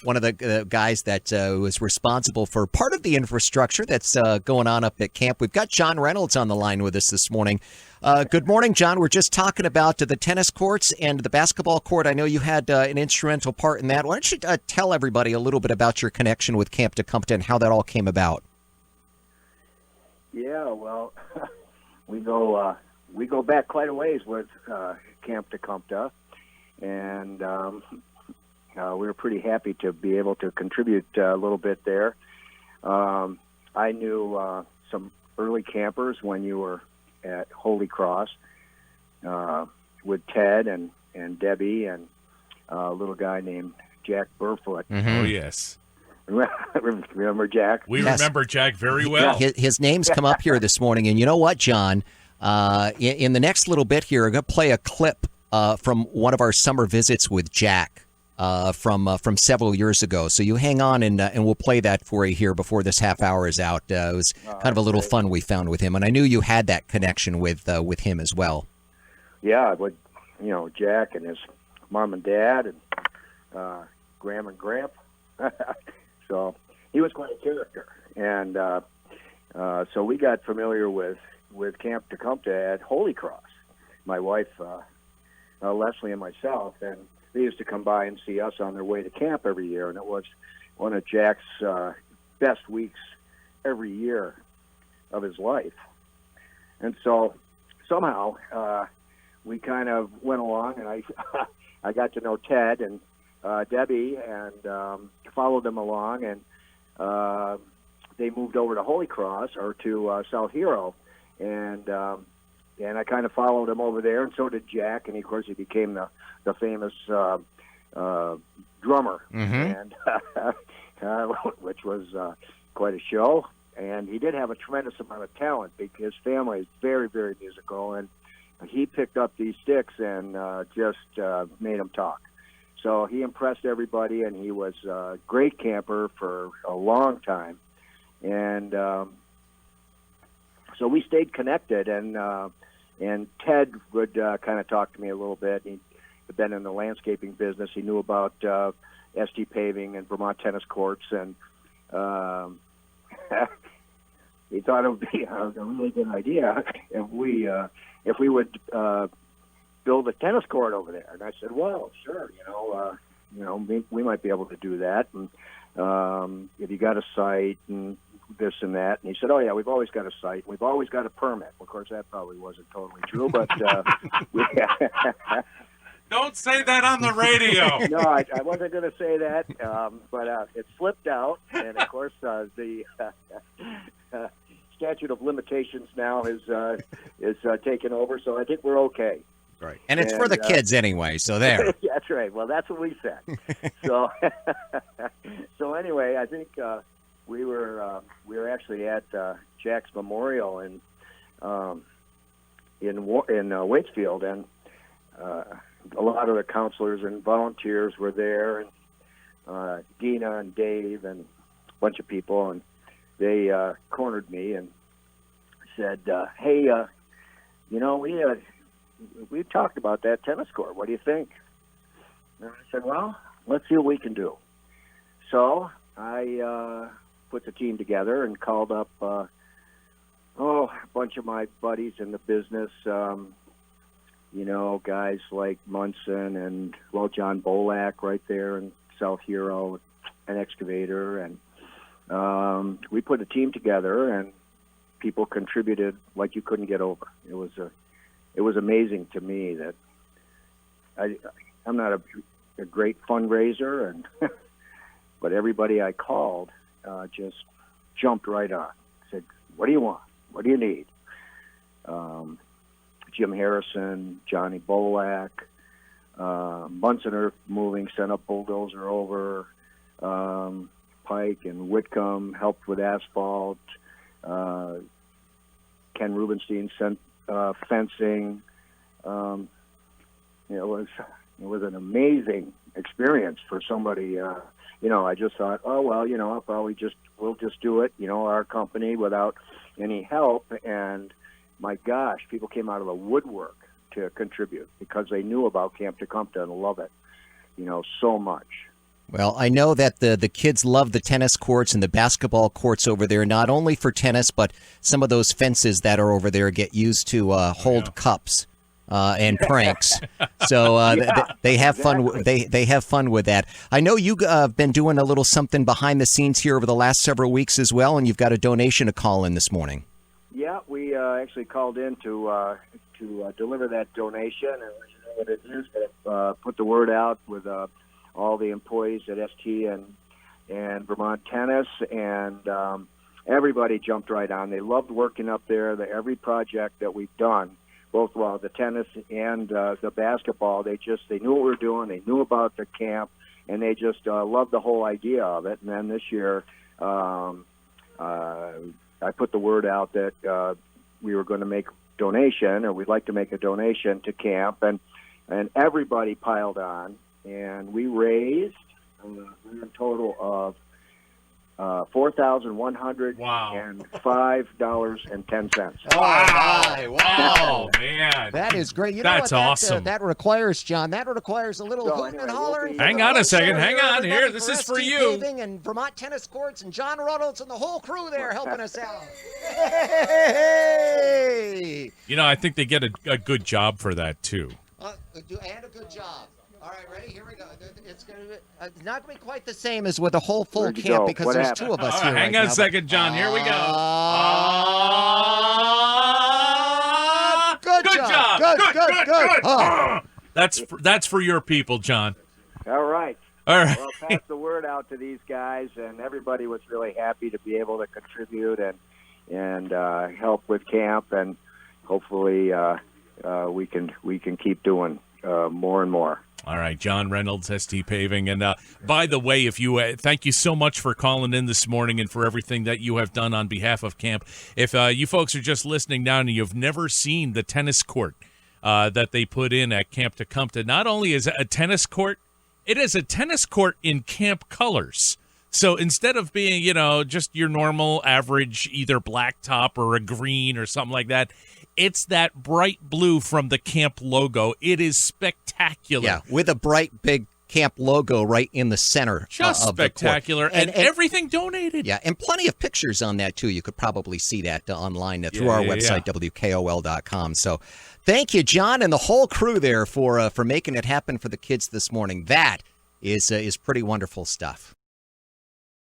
one of the guys that was responsible for part of the infrastructure that's going on up at camp. We've got John Reynolds on the line with us this morning. Good morning, John. We're just talking about the tennis courts and the basketball court. I know you had an instrumental part in that. Why don't you tell everybody a little bit about your connection with Camp TaKumTa and how that all came about? Yeah, well, we go back quite a ways with Camp TaKumTa, and we were pretty happy to be able to contribute a little bit there. I knew some early campers when you were at Holy Cross with Ted and Debbie and a little guy named Jack Burfoot. Mm-hmm. Oh, yes. Remember Jack? We remember Jack very well. His name's come up here this morning, and you know what, John? In the next little bit here, I'm going to play a clip from one of our summer visits with Jack from several years ago. So you hang on, and we'll play that for you here before this half hour is out. It was kind of a little fun we found with him, and I knew you had that connection with him as well. Yeah, but Jack and his mom and dad and Graham and Gramp. So he was quite a character, and so we got familiar with Camp TaKumTa at Holy Cross. My wife, Leslie, and myself, and they used to come by and see us on their way to camp every year, and it was one of Jack's best weeks every year of his life. And so somehow we kind of went along, and I got to know Ted and Debbie and followed them along, and they moved over to Holy Cross or to South Hero, and I kind of followed him over there, and so did Jack, and of course he became the famous drummer, and which was quite a show. And he did have a tremendous amount of talent because his family is very, very musical, and he picked up these sticks and just made them talk. So he impressed everybody, and he was a great camper for a long time. And so we stayed connected, and Ted would kind of talk to me a little bit. He'd been in the landscaping business. He knew about ST Paving and Vermont tennis courts, and he thought it would be a really good idea if we would build a tennis court over there. And I said, well, sure, we might be able to do that. And if you got a site and this and that. And he said, oh, yeah, we've always got a site. We've always got a permit. Of course, that probably wasn't totally true, but... Don't say that on the radio. No, I wasn't going to say that, but it slipped out. And, of course, the statute of limitations now is taken over, so I think we're okay. Right. And it's for the kids anyway, so there. That's right. Well, that's what we said. So anyway, I think... We were actually at Jack's memorial in Waitsfield, and a lot of the counselors and volunteers were there, and Dina and Dave and a bunch of people, and they cornered me and said, "Hey, we talked about that tennis court. What do you think?" And I said, "Well, let's see what we can do." So I put the team together and called up a bunch of my buddies in the business, guys like Munson and, John Bolak right there in South Hero, an excavator. And we put a team together, and people contributed like you couldn't get over. It was amazing to me that I'm not a great fundraiser, and but everybody I called just jumped right on. Said, "What do you want? What do you need?" Jim Harrison, Johnny Bolak, Munson Earth Moving sent a bulldozer over. Pike and Whitcomb helped with asphalt. Ken Rubenstein sent fencing. It was an amazing experience for somebody. I just thought, we'll just do it, our company without any help. And my gosh, people came out of the woodwork to contribute because they knew about Camp TaKumTa and love it, so much. Well, I know that the kids love the tennis courts and the basketball courts over there, not only for tennis, but some of those fences that are over there get used to hold cups and pranks. So they have fun. They have fun with that. I know you've been doing a little something behind the scenes here over the last several weeks as well, and you've got a donation to call in this morning. Yeah, we actually called in to deliver that donation, and what it is, put the word out with all the employees at ST and Vermont Tennis, and everybody jumped right on. They loved working up there. Every project that we've done, both the tennis and the basketball, they knew what we were doing. They knew about the camp, and they just loved the whole idea of it. And then this year, I put the word out that we were going to make a donation, or we'd like to make a donation to camp, and everybody piled on, and we raised a total of $4,105.10. Wow! Man, That is great. You That's know what awesome. That requires, John. That requires a little hooting and hollering. Hang on a second. Hang on here. This is for you. Paving and Vermont Tennis Courts and John Reynolds and the whole crew there helping us out. Hey! I think they get a good job for that too. And a good job. All right, ready? Here we go. It's going to not going to be quite the same as with a whole full Where'd you camp go? because What there's happened? two of us here. Hang right on a now. second, John. Here we go. Good job. Good. Oh. That's for your people, John. All right. All right. Well, pass the word out to these guys, and everybody was really happy to be able to contribute and help with camp, and hopefully we can keep doing more and more. All right, John Reynolds, ST Paving. And by the way, if you thank you so much for calling in this morning and for everything that you have done on behalf of camp. If you folks are just listening now and you've never seen the tennis court that they put in at Camp TaKumTa, not only is it a tennis court, it is a tennis court in camp colors. So instead of being, just your normal average either black top or a green or something like that, it's that bright blue from the camp logo. It is spectacular. Yeah, with a bright, big camp logo right in the center Just of the court. spectacular. And everything donated. Yeah, and plenty of pictures on that, too. You could probably see that online through our website, WKOL.com. So thank you, John, and the whole crew there for making it happen for the kids this morning. That is pretty wonderful stuff.